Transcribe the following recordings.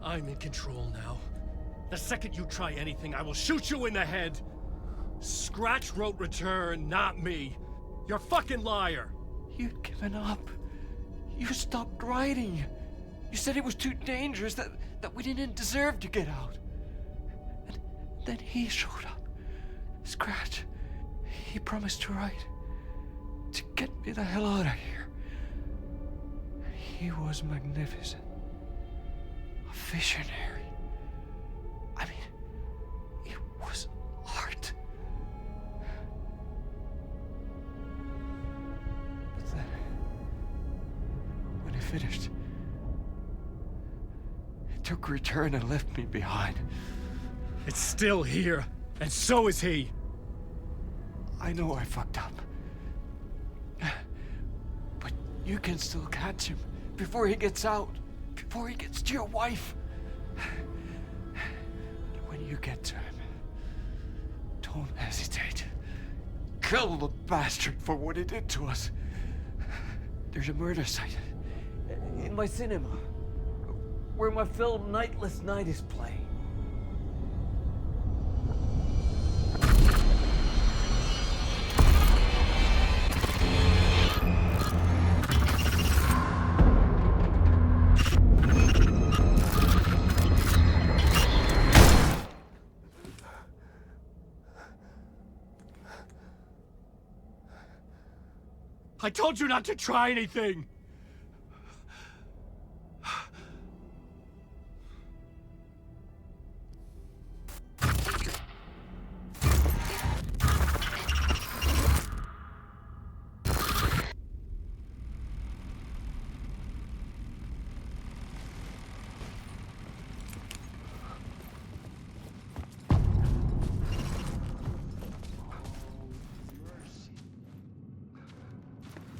I'm in control now. The second you try anything, I will shoot you in the head. Scratch wrote return, not me. You're a fucking liar. You'd given up. You stopped writing. You said it was too dangerous, that we didn't deserve to get out. And then he showed up. Scratch. He promised to write. To get me the hell out of here. He was magnificent. A visionary. I mean, it was art. But then, when he finished, he took return and left me behind. It's still here, and so is he. I know I fucked up. But you can still catch him before he gets out, before he gets to your wife. And when you get to him, don't hesitate. Kill the bastard for what he did to us. There's a murder site in my cinema where my film Nightless Night is playing. I told you not to try anything!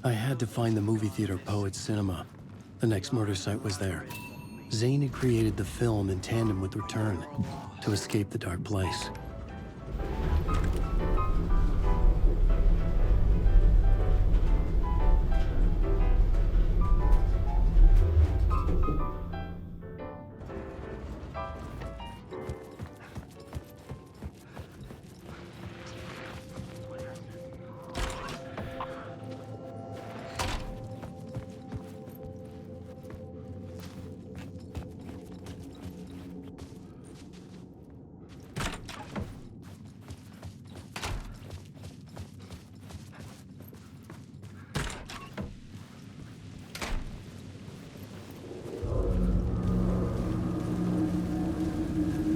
I had to find the movie theater Poet's Cinema. The next murder site was there. Zane had created the film in tandem with Return to escape the dark place.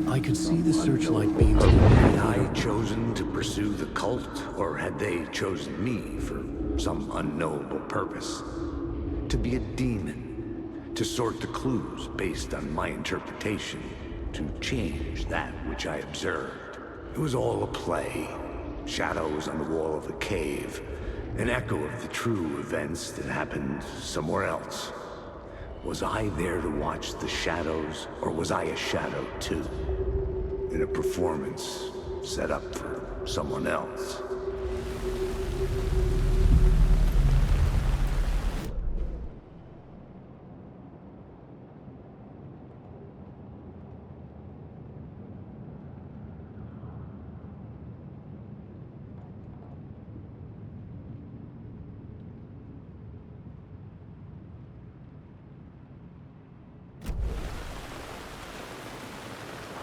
I could see the searchlight beams. Had I chosen to pursue the cult, or had they chosen me for some unknowable purpose? To be a demon, to sort the clues based on my interpretation, to change that which I observed. It was all a play. Shadows on the wall of the cave, an echo of the true events that happened somewhere else. Was I there to watch the shadows, or was I a shadow too? In a performance set up for someone else.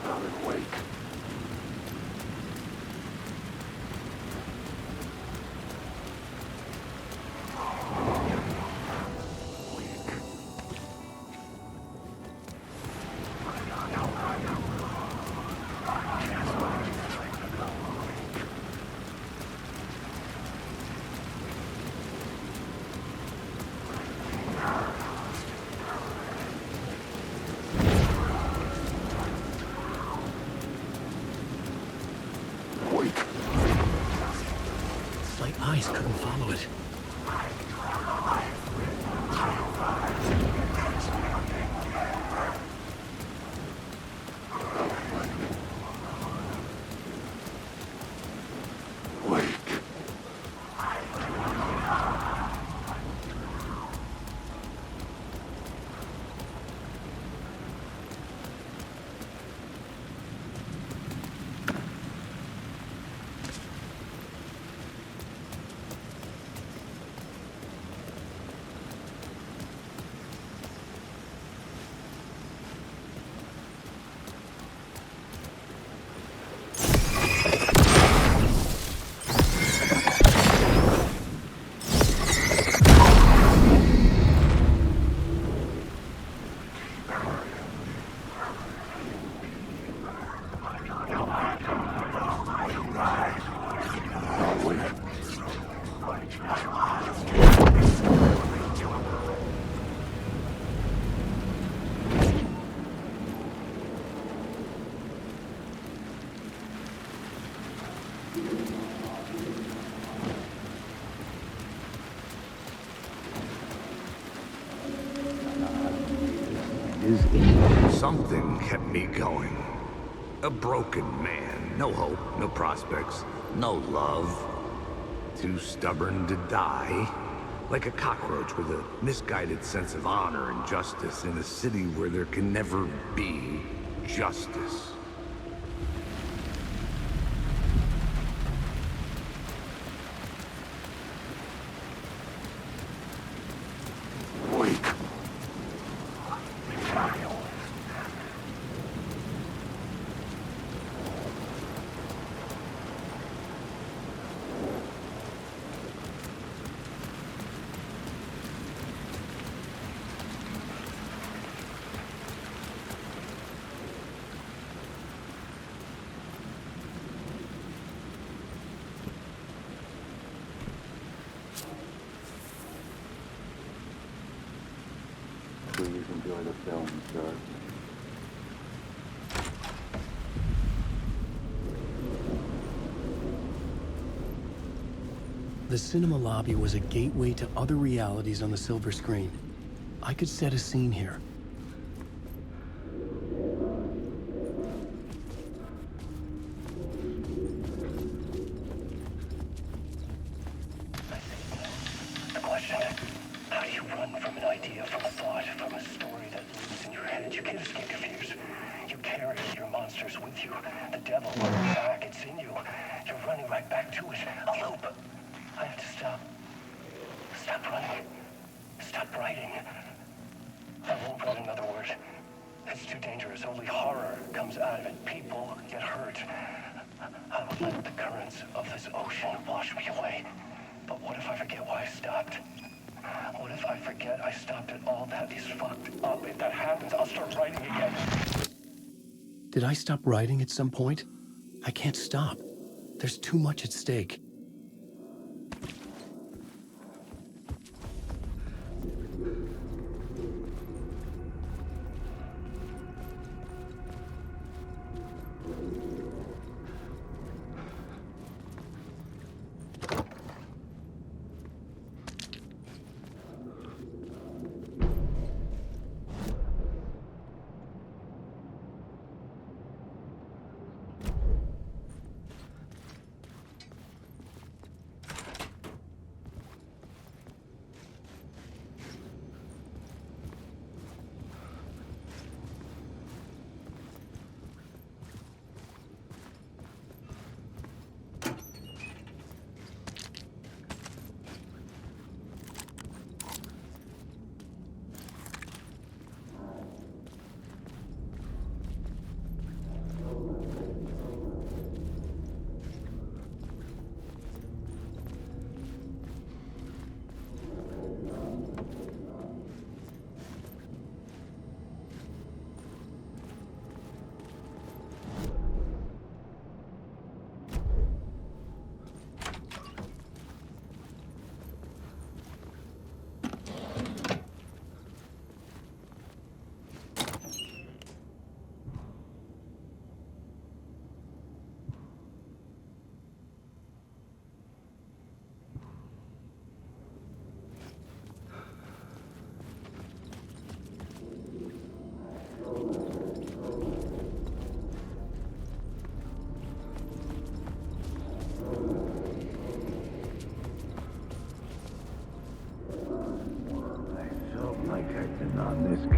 I'm awake. his evil. Something kept me going. A broken man. No hope, no prospects, no love. Too stubborn to die. Like a cockroach with a misguided sense of honor and justice in a city where there can never be justice. Please enjoy the film, sir. The cinema lobby was a gateway to other realities on the silver screen. I could set a scene here. The question, how do you run from an idea, from a thought, from a story that lives in your head? You can't escape your fears. You carry your monsters with you. The devil on your back, it's in you. You're running right back to it. A loop. I have to stop. Stop running. Stop writing. I won't run, in other words. It's too dangerous. Only horror comes out of it. People get hurt. I will let the currents of this ocean wash me away. But what if I forget why I stopped? What if I forget I stopped at all? That is fucked up. If that happens, I'll start writing again. Did I stop writing at some point? I can't stop. There's too much at stake.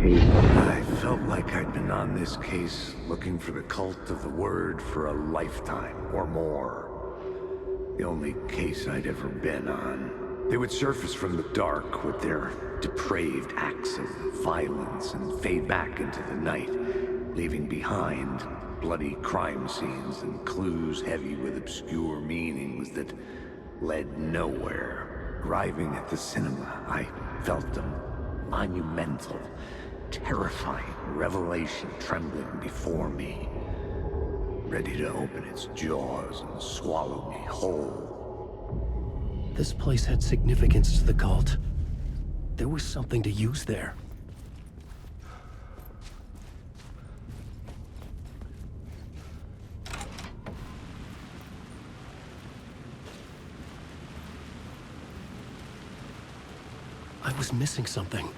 I felt like I'd been on this case looking for the cult of the word for a lifetime or more. The only case I'd ever been on. They would surface from the dark with their depraved acts of violence and fade back into the night, leaving behind bloody crime scenes and clues heavy with obscure meanings that led nowhere. Arriving at the cinema, I felt a monumental, terrifying revelation trembling before me, ready to open its jaws and swallow me whole. This place had significance to the cult. There was something to use there. I was missing something.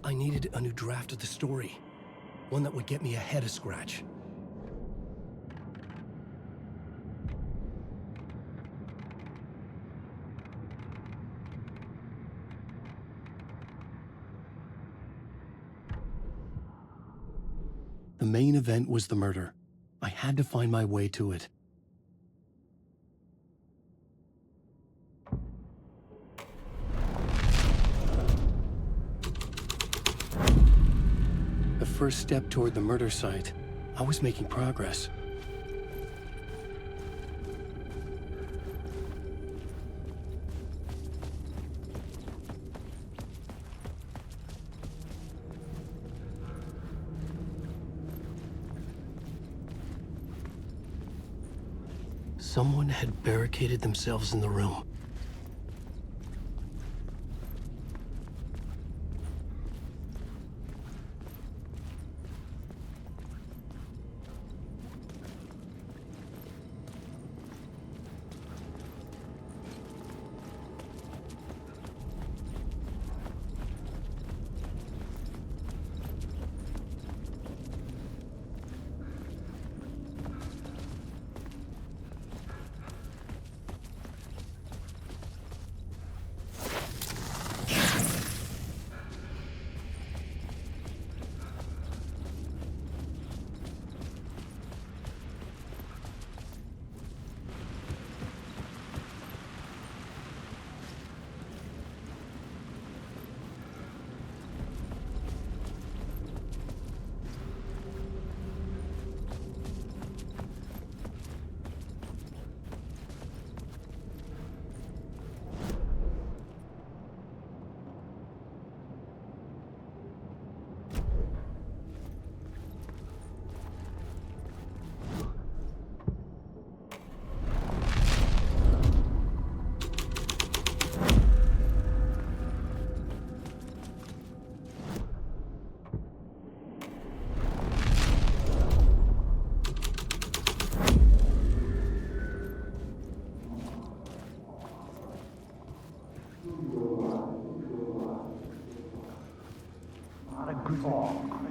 I needed a new draft of the story. One that would get me ahead of Scratch. The main event was the murder. I had to find my way to it. The first step toward the murder site, I was making progress. Someone had barricaded themselves in the room.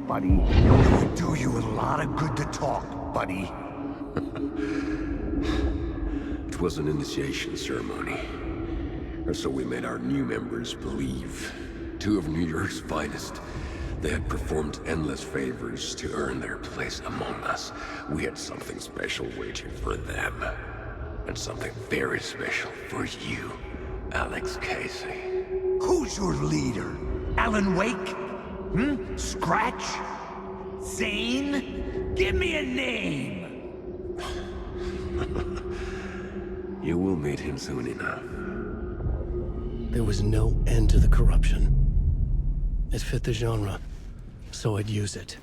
Buddy, it'll do you a lot of good to talk, buddy. It was an initiation ceremony. Or so we made our new members believe. Two of New York's finest. They had performed endless favors to earn their place among us. We had something special waiting for them. And something very special for you, Alex Casey. Who's your leader? Alan Wake? Scratch? Zane? Give me a name! You will meet him soon enough. There was no end to the corruption. It fit the genre, so I'd use it.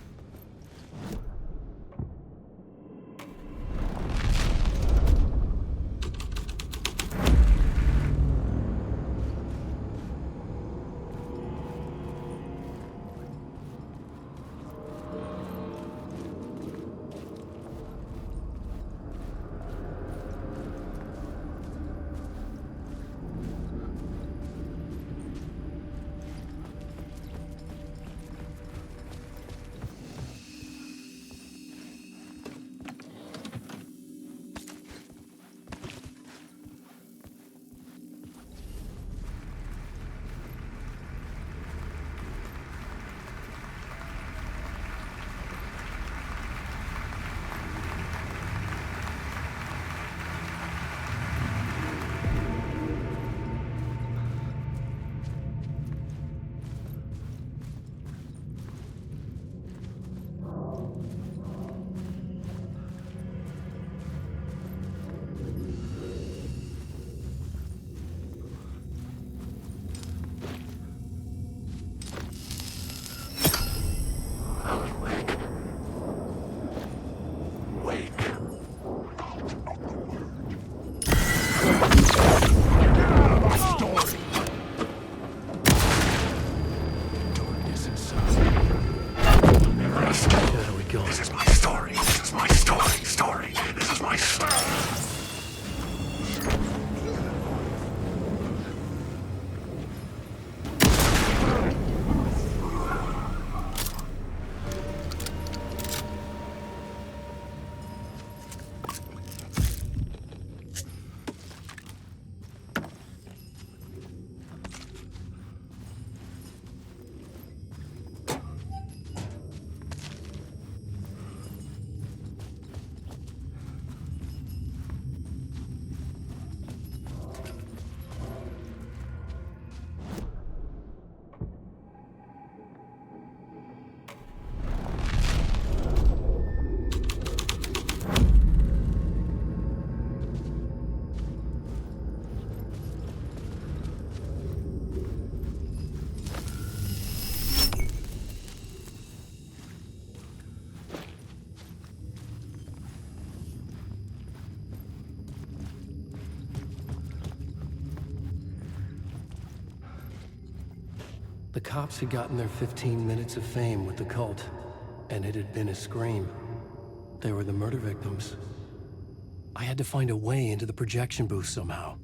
The cops had gotten their 15 minutes of fame with the cult, and it had been a scream. They were the murder victims. I had to find a way into the projection booth somehow.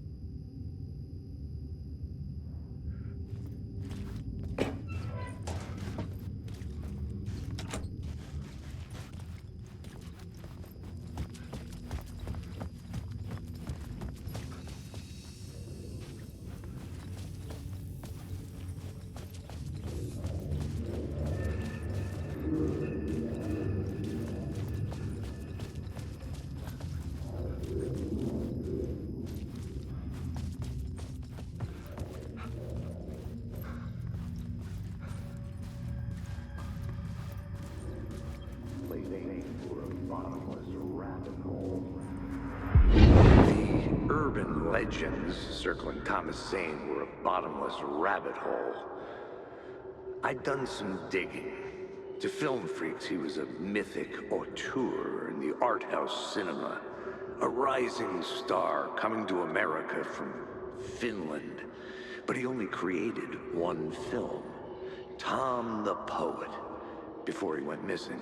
The urban legends circling Thomas Zane were a bottomless rabbit hole. I'd done some digging. To film freaks, he was a mythic auteur in the art house cinema. A rising star coming to America from Finland. But he only created one film, Tom the Poet, before he went missing,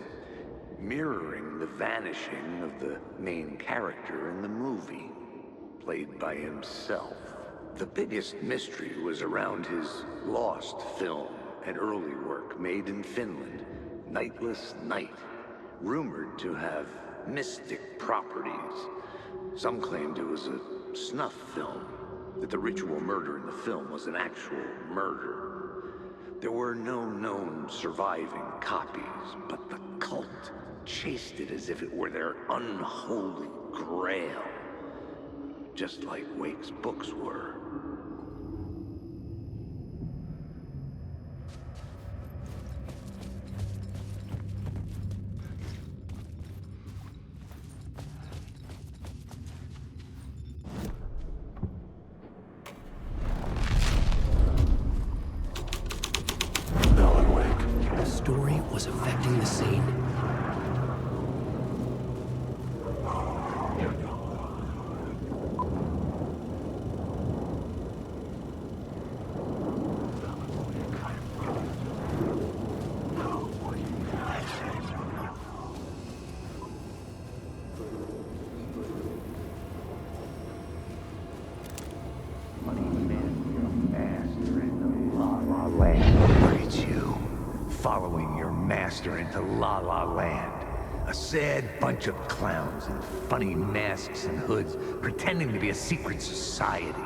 mirroring the vanishing of the main character in the movie, played by himself. The biggest mystery was around his lost film and early work made in Finland, Nightless Night, rumored to have mystic properties. Some claimed it was a snuff film, that the ritual murder in the film was an actual murder. There were no known surviving copies, but the cult chased it as if it were their unholy grail, just like Wake's books were. The story was affecting the scene. Look at you, following your master into La La Land. A sad bunch of clowns in funny masks and hoods, pretending to be a secret society.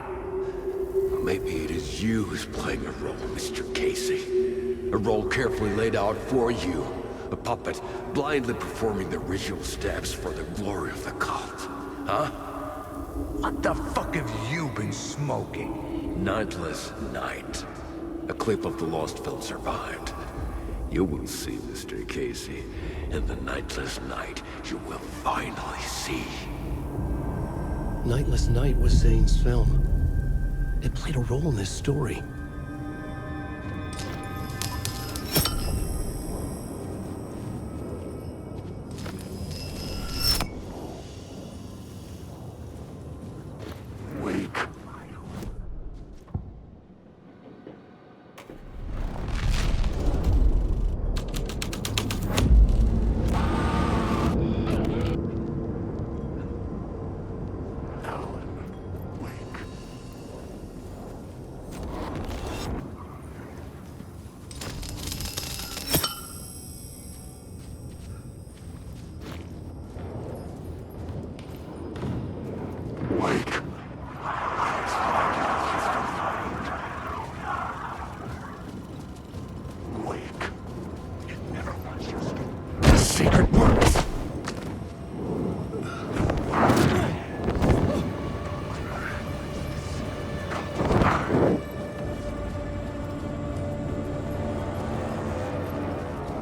Maybe it is you who's playing a role, Mr. Casey. A role carefully laid out for you. A puppet blindly performing the ritual steps for the glory of the cult. Huh? What the fuck have you been smoking? Nightless Night. A clip of the lost film survived. You will see, Mr. Casey. In the Nightless Night, you will finally see. Nightless Night was Zane's film. It played a role in this story. Secret works.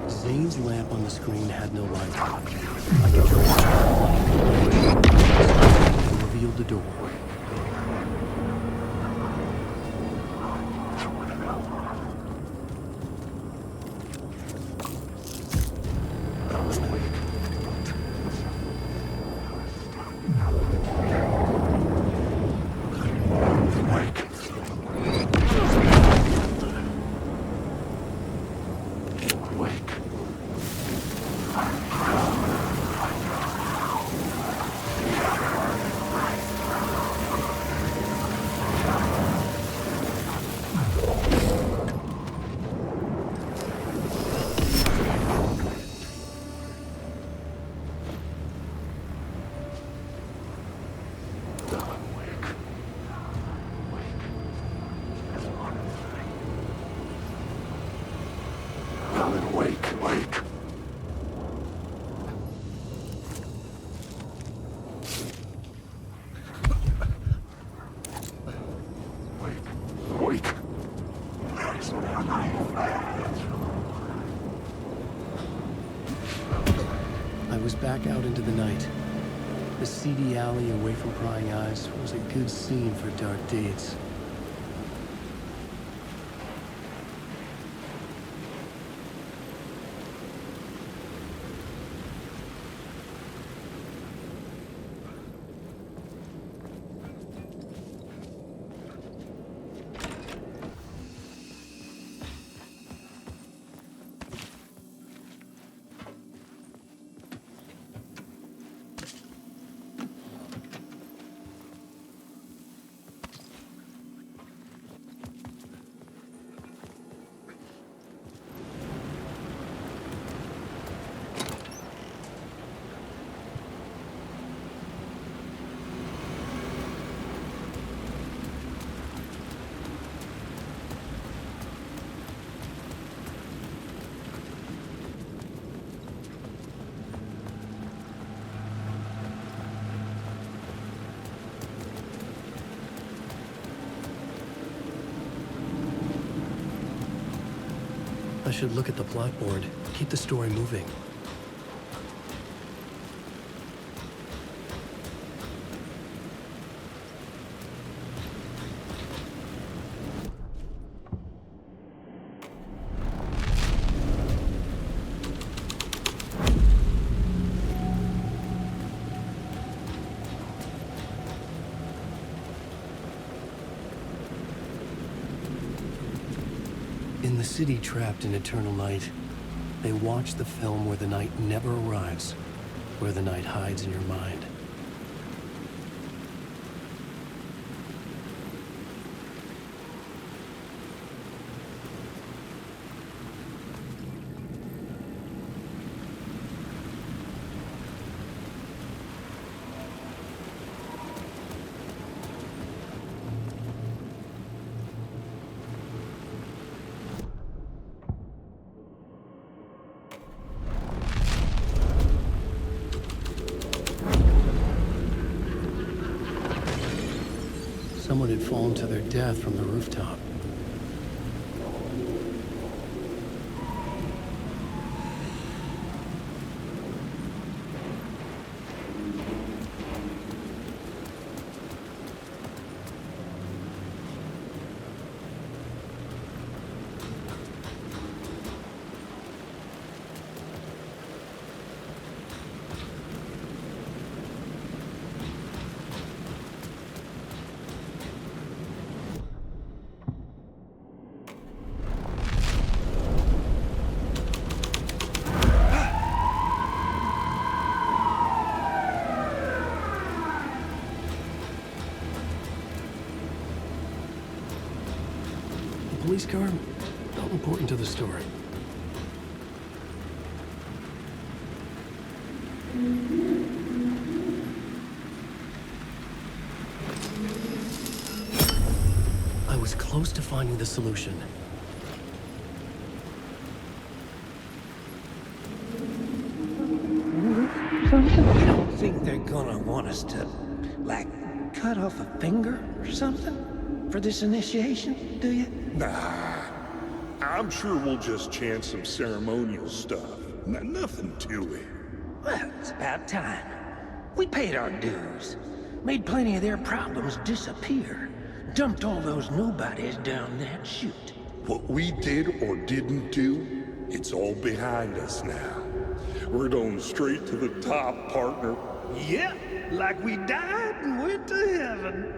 Zane's lamp on the screen had no light. I could turn it on and revealed the door. Wake. Wake. I was back out into the night. The seedy alley away from prying eyes was a good scene for dark deeds. I should look at the plot board, keep the story moving. In the city trapped in eternal night, they watch the film where the night never arrives, where the night hides in your mind. Someone had fallen to their death from the rooftop. Police car not important to the story. I was close to finding the solution. You don't think they're gonna want us to, like, cut off a finger or something for this initiation, do you? Nah, I'm sure we'll just chant some ceremonial stuff. Nothing to it. Well, it's about time. We paid our dues, made plenty of their problems disappear, dumped all those nobodies down that chute. What we did or didn't do, it's all behind us now. We're going straight to the top, partner. Yep, like we died and went to heaven.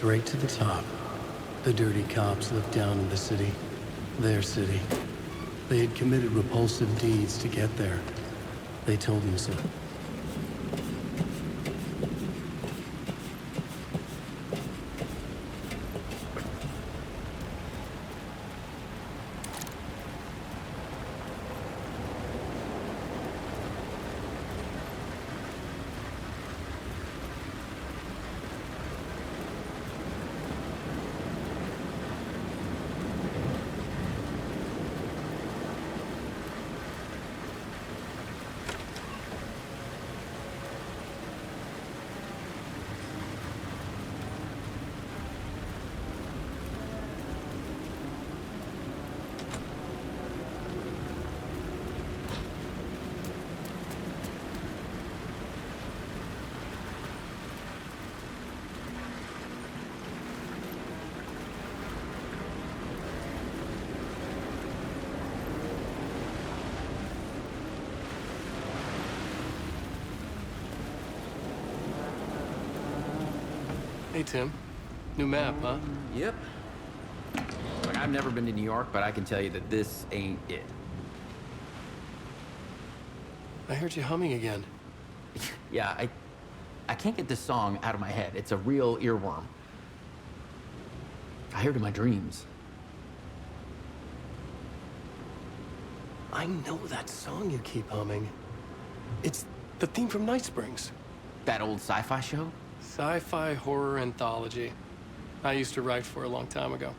straight to the top. The dirty cops lived down in the city. Their city. They had committed repulsive deeds to get there. They told him so. Hey, Tim. New map, huh? Yep. Look, I've never been to New York, but I can tell you that this ain't it. I heard you humming again. Yeah, I can't get this song out of my head. It's a real earworm. I hear it in my dreams. I know that song you keep humming. It's the theme from Night Springs. That old sci-fi show? Sci-fi horror anthology. I used to write for a long time ago.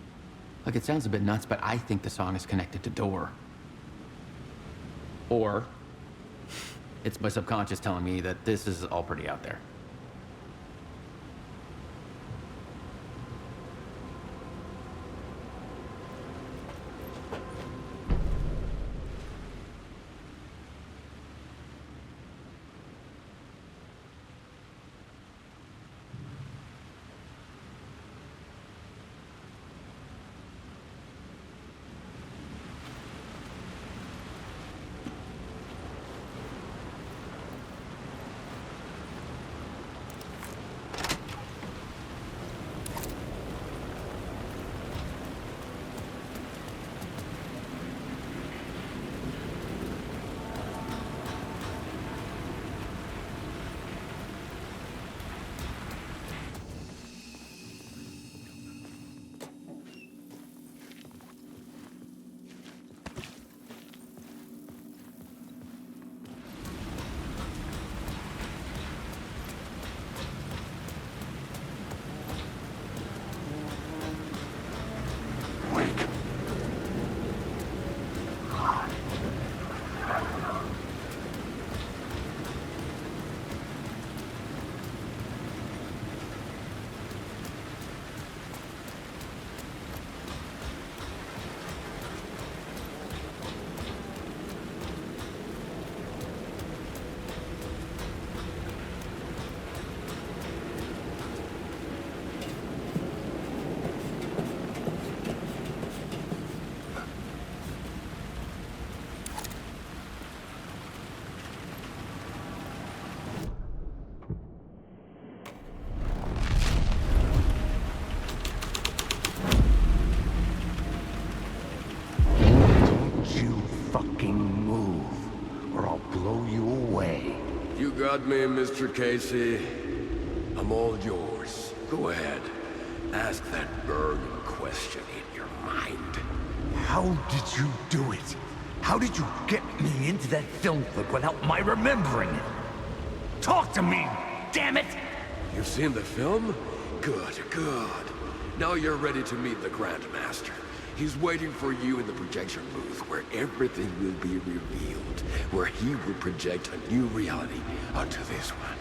Look, it sounds a bit nuts, but I think the song is connected to Door. Or it's my subconscious telling me that this is all pretty out there. Got me, Mr. Casey. I'm all yours. Go ahead. Ask that burning question in your mind. How did you do it? How did you get me into that film clip without my remembering it? Talk to me, damn it! You've seen the film? Good, good. Now you're ready to meet the Grandmaster. He's waiting for you in the projection booth where everything will be revealed, where he will project a new reality onto this one.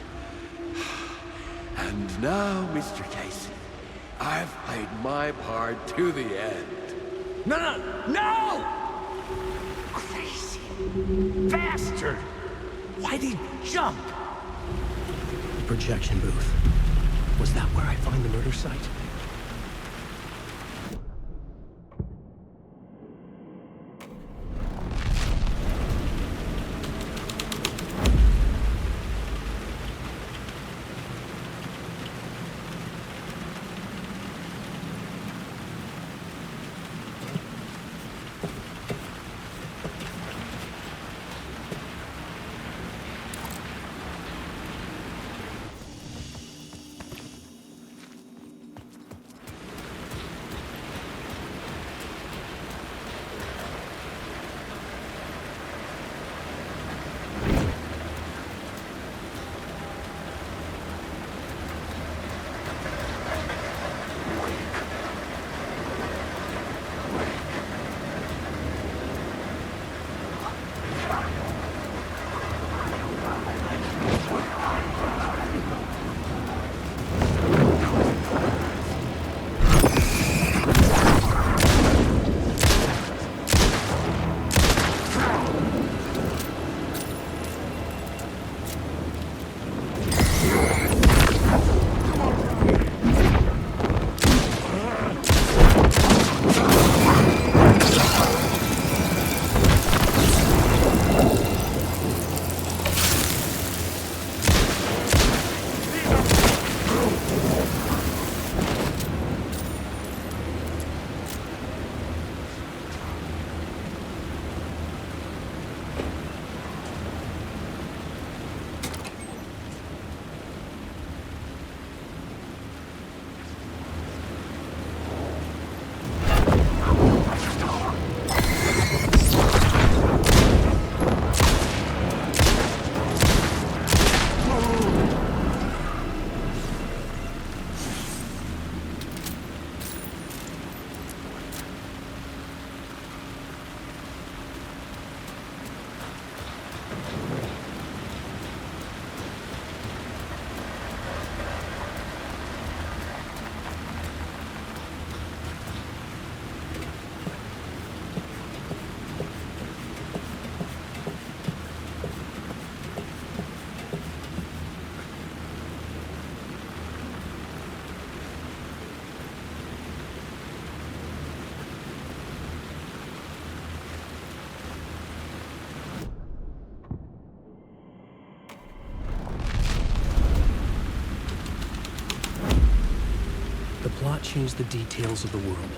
And now, Mr. Casey, I've played my part to the end. No! Crazy bastard! Why'd he jump? Projection booth. Was that where I find the murder site? change the details of the world.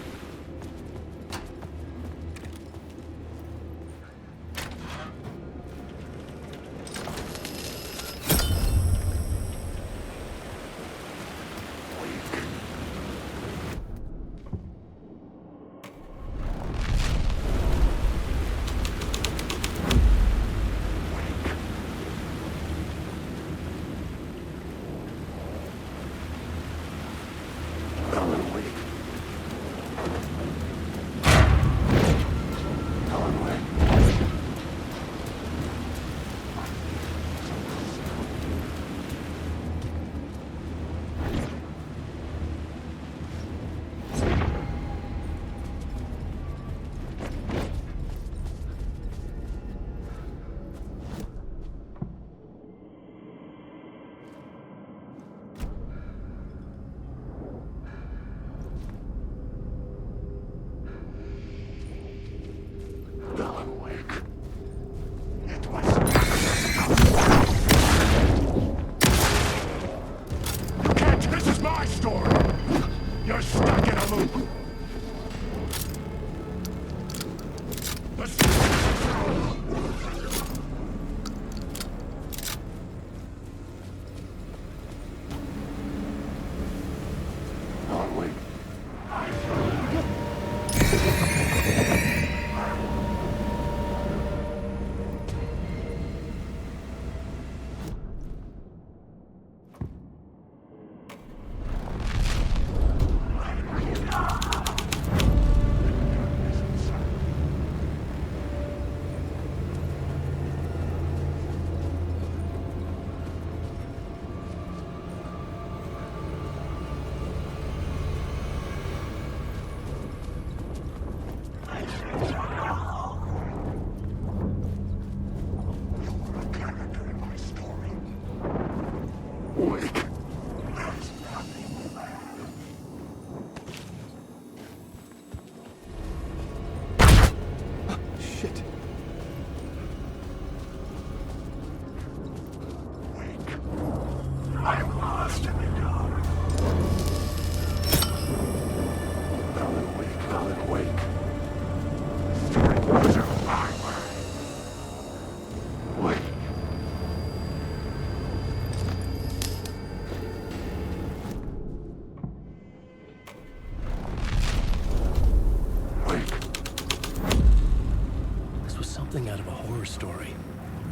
Out of a horror story,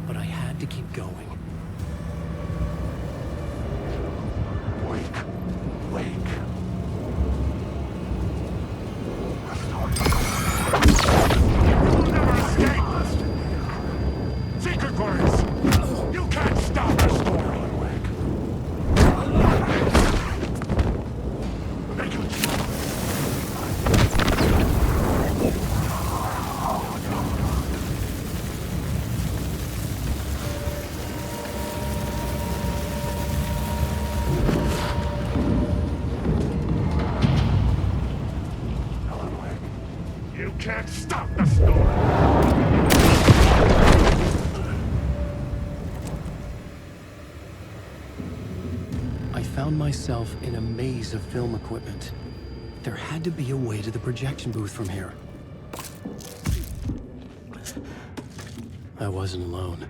but I had to keep going. Myself in a maze of film equipment. There had to be a way to the projection booth from here. I wasn't alone.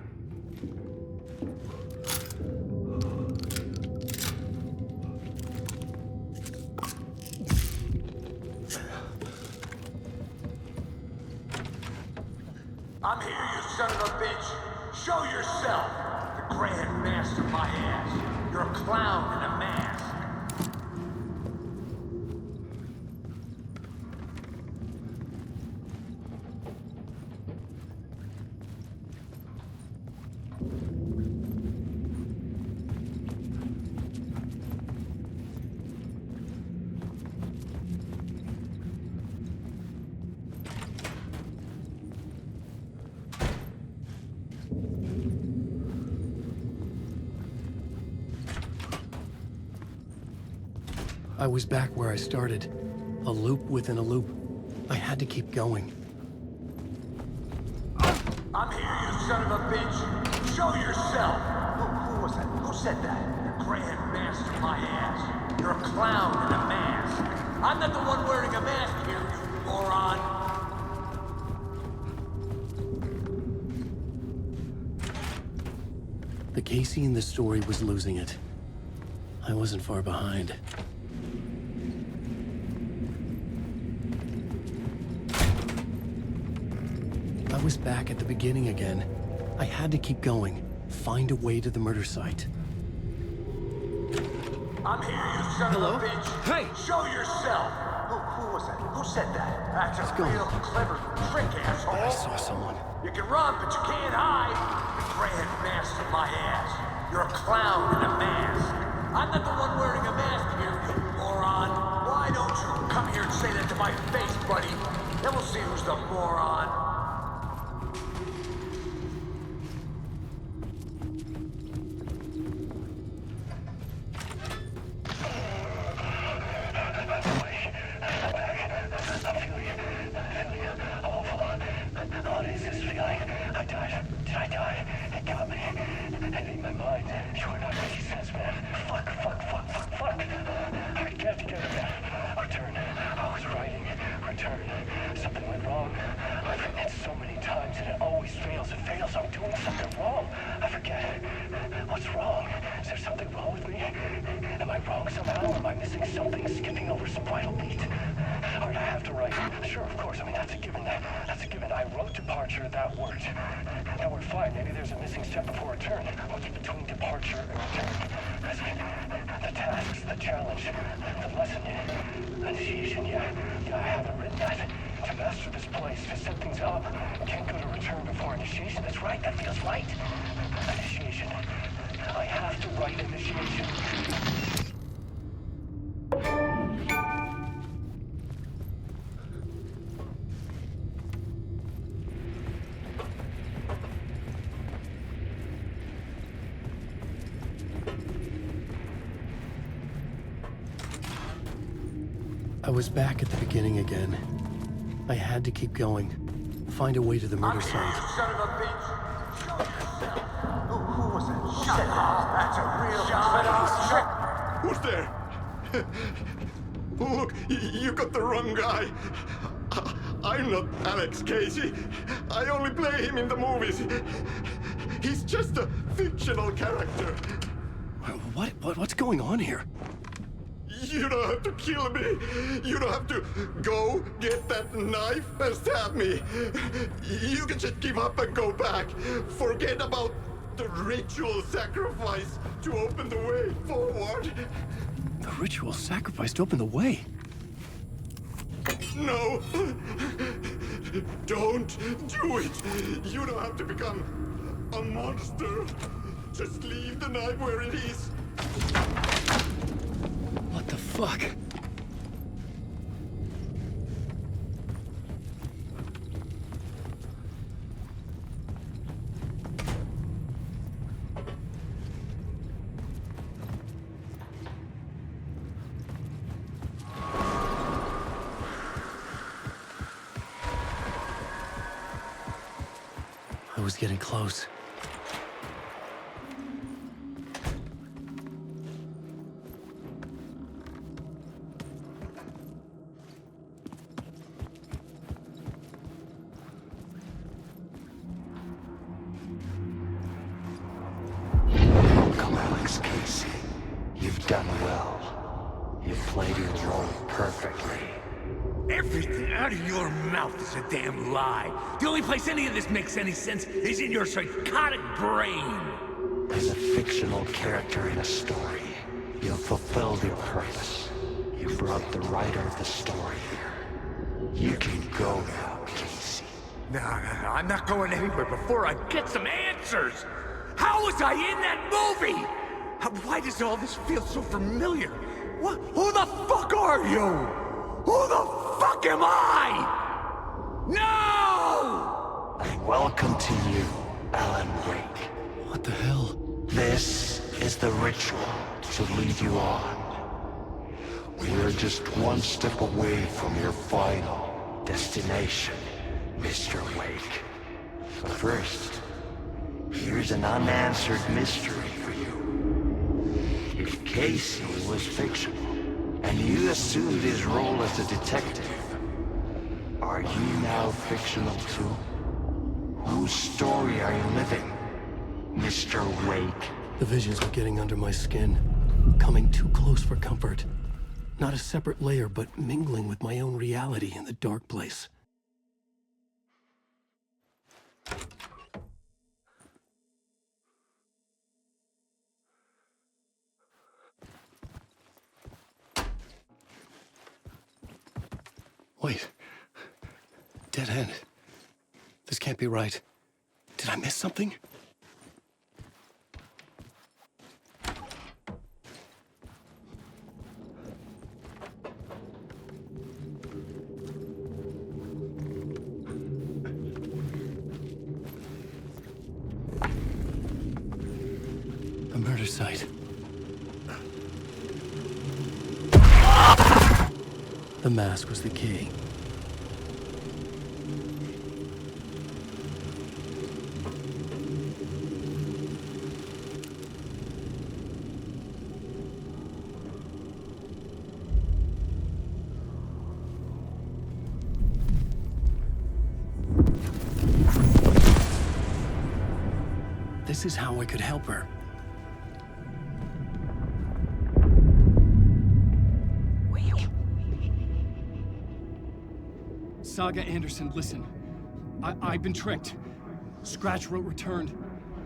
I'm here, you son of a bitch! Show yourself! The Grand Master my ass! You're a clown in a mask! I was back where I started. A loop within a loop. I had to keep going. I'm here, you son of a bitch! Show yourself! Who was that? Who said that? The Grand Master my ass! You're a clown in a mask! I'm not the one wearing a mask here, you moron! The Casey in the story was losing it. I wasn't far behind. I was back at the beginning again. I had to keep going. Find a way to the murder site. I'm here, you son of a bitch! Hey! Show yourself! Who was that? Who said that? That's a go. real clever trick, asshole! I saw someone. You can run, but you can't hide! The grand master, my ass! You're a clown in a mask! I'm not the one wearing a mask here, you moron! Why don't you come here and say that to my face, buddy? Then we'll see who's the moron! I was back at the beginning again. I had to keep going. Find a way to the murder site. You son of a bitch! Show yourself! Who was that? Shut up! That's a real trick! Who's there? Look, you got the wrong guy. I'm not Alex Casey. I only play him in the movies. He's just a fictional character. What's going on here? You don't have to kill me. You don't have to go get that knife and stab me. You can just give up and go back. Forget about the ritual sacrifice to open the way forward. The ritual sacrifice to open the way? No. Don't do it. You don't have to become a monster. Just leave the knife where it is. What the fuck? I was getting close. Welcome, Alex Casey. You've done well. You've played your role perfectly. Everything out of your mouth is a damn lie. The only place any of this makes any sense is in your psychotic brain. As a fictional character in a story, you've fulfilled your purpose. You brought the writer of the story here. You can go now, Casey. No, I'm not going anywhere before I get some answers. How was I in that movie? Why does all this feel so familiar? What? Who the fuck are you? Who the fuck am I? No! And welcome to you, Alan Wake. What the hell? This is the ritual to lead you on. We're just one step away from your final destination, Mr. Wake. But first, here's an unanswered mystery for you. If Casey was fictional, And you assumed his role as a detective. Are you now fictional too? Whose story are you living, Mr. Wake? The visions are getting under my skin, coming too close for comfort. Not a separate layer, but mingling with my own reality in the dark place. Wait. Dead end. This can't be right. Did I miss something? A murder site. The mask was the key. This is how I could help her. Saga Anderson, listen. I've been tricked. Scratch wrote returned.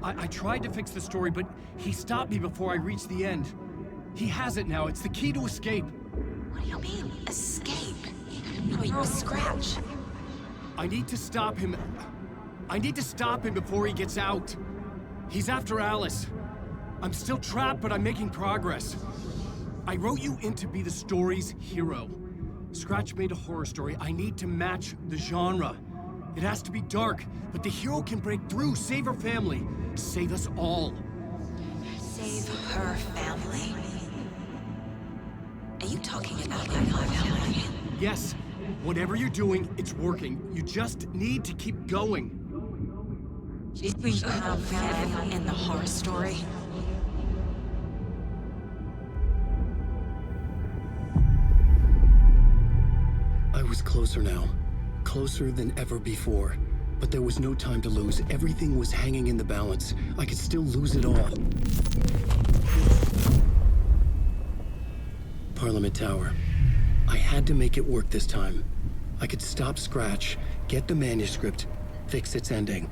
I tried to fix the story, but he stopped me before I reached the end. He has it now. It's the key to escape. What do you mean, escape? No, you're a Scratch. I need to stop him. I need to stop him before he gets out. He's after Alice. I'm still trapped, but I'm making progress. I wrote you in to be the story's hero. Scratch made a horror story. I need to match the genre. It has to be dark, but the hero can break through, save her family, save us all. Save her family? Are you talking about my family? Yes. Whatever you're doing, it's working. You just need to keep going. Did we have family in the horror story? I was closer now. Closer than ever before. But there was no time to lose. Everything was hanging in the balance. I could still lose it all. Parliament Tower. I had to make it work this time. I could stop Scratch, get the manuscript, fix its ending.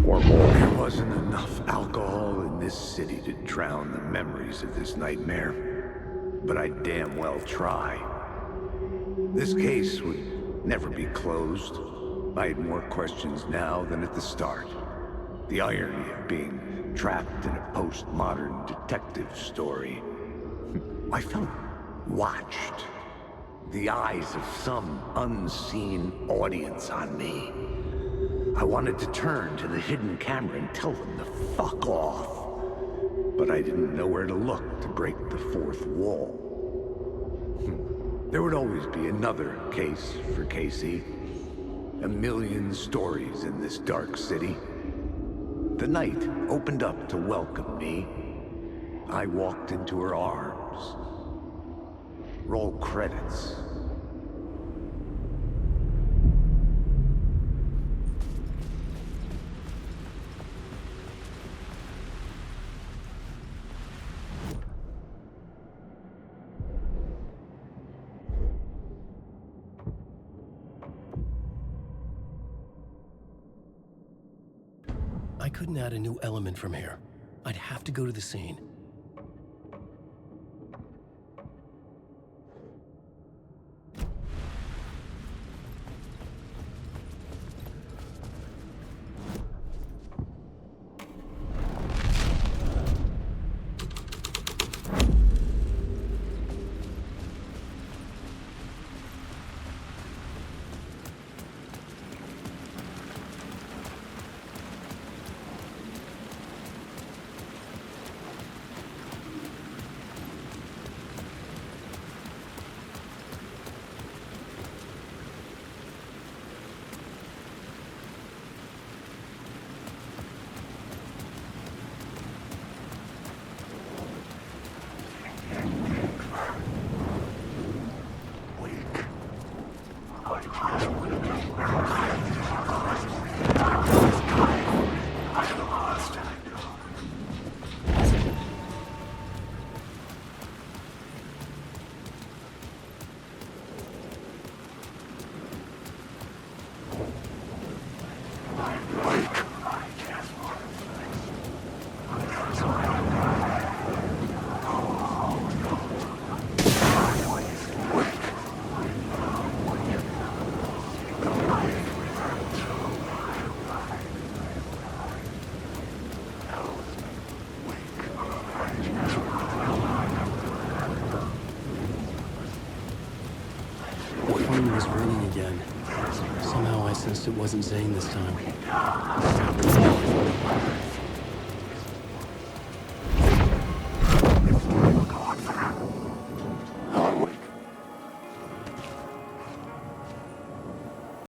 Or more. There wasn't enough alcohol in this city to drown the memories of this nightmare. But I'd damn well try. This case would never be closed. I had more questions now than at the start. The irony of being trapped in a postmodern detective story. I felt watched. The eyes of some unseen audience on me. I wanted to turn to the hidden camera and tell them to fuck off. But I didn't know where to look to break the fourth wall. There would always be another case for Casey. A million stories in this dark city. The night opened up to welcome me. I walked into her arms. Roll credits. I couldn't add a new element from here. I'd have to go to the scene. Was ringing again. Somehow I sensed it wasn't Zane this time.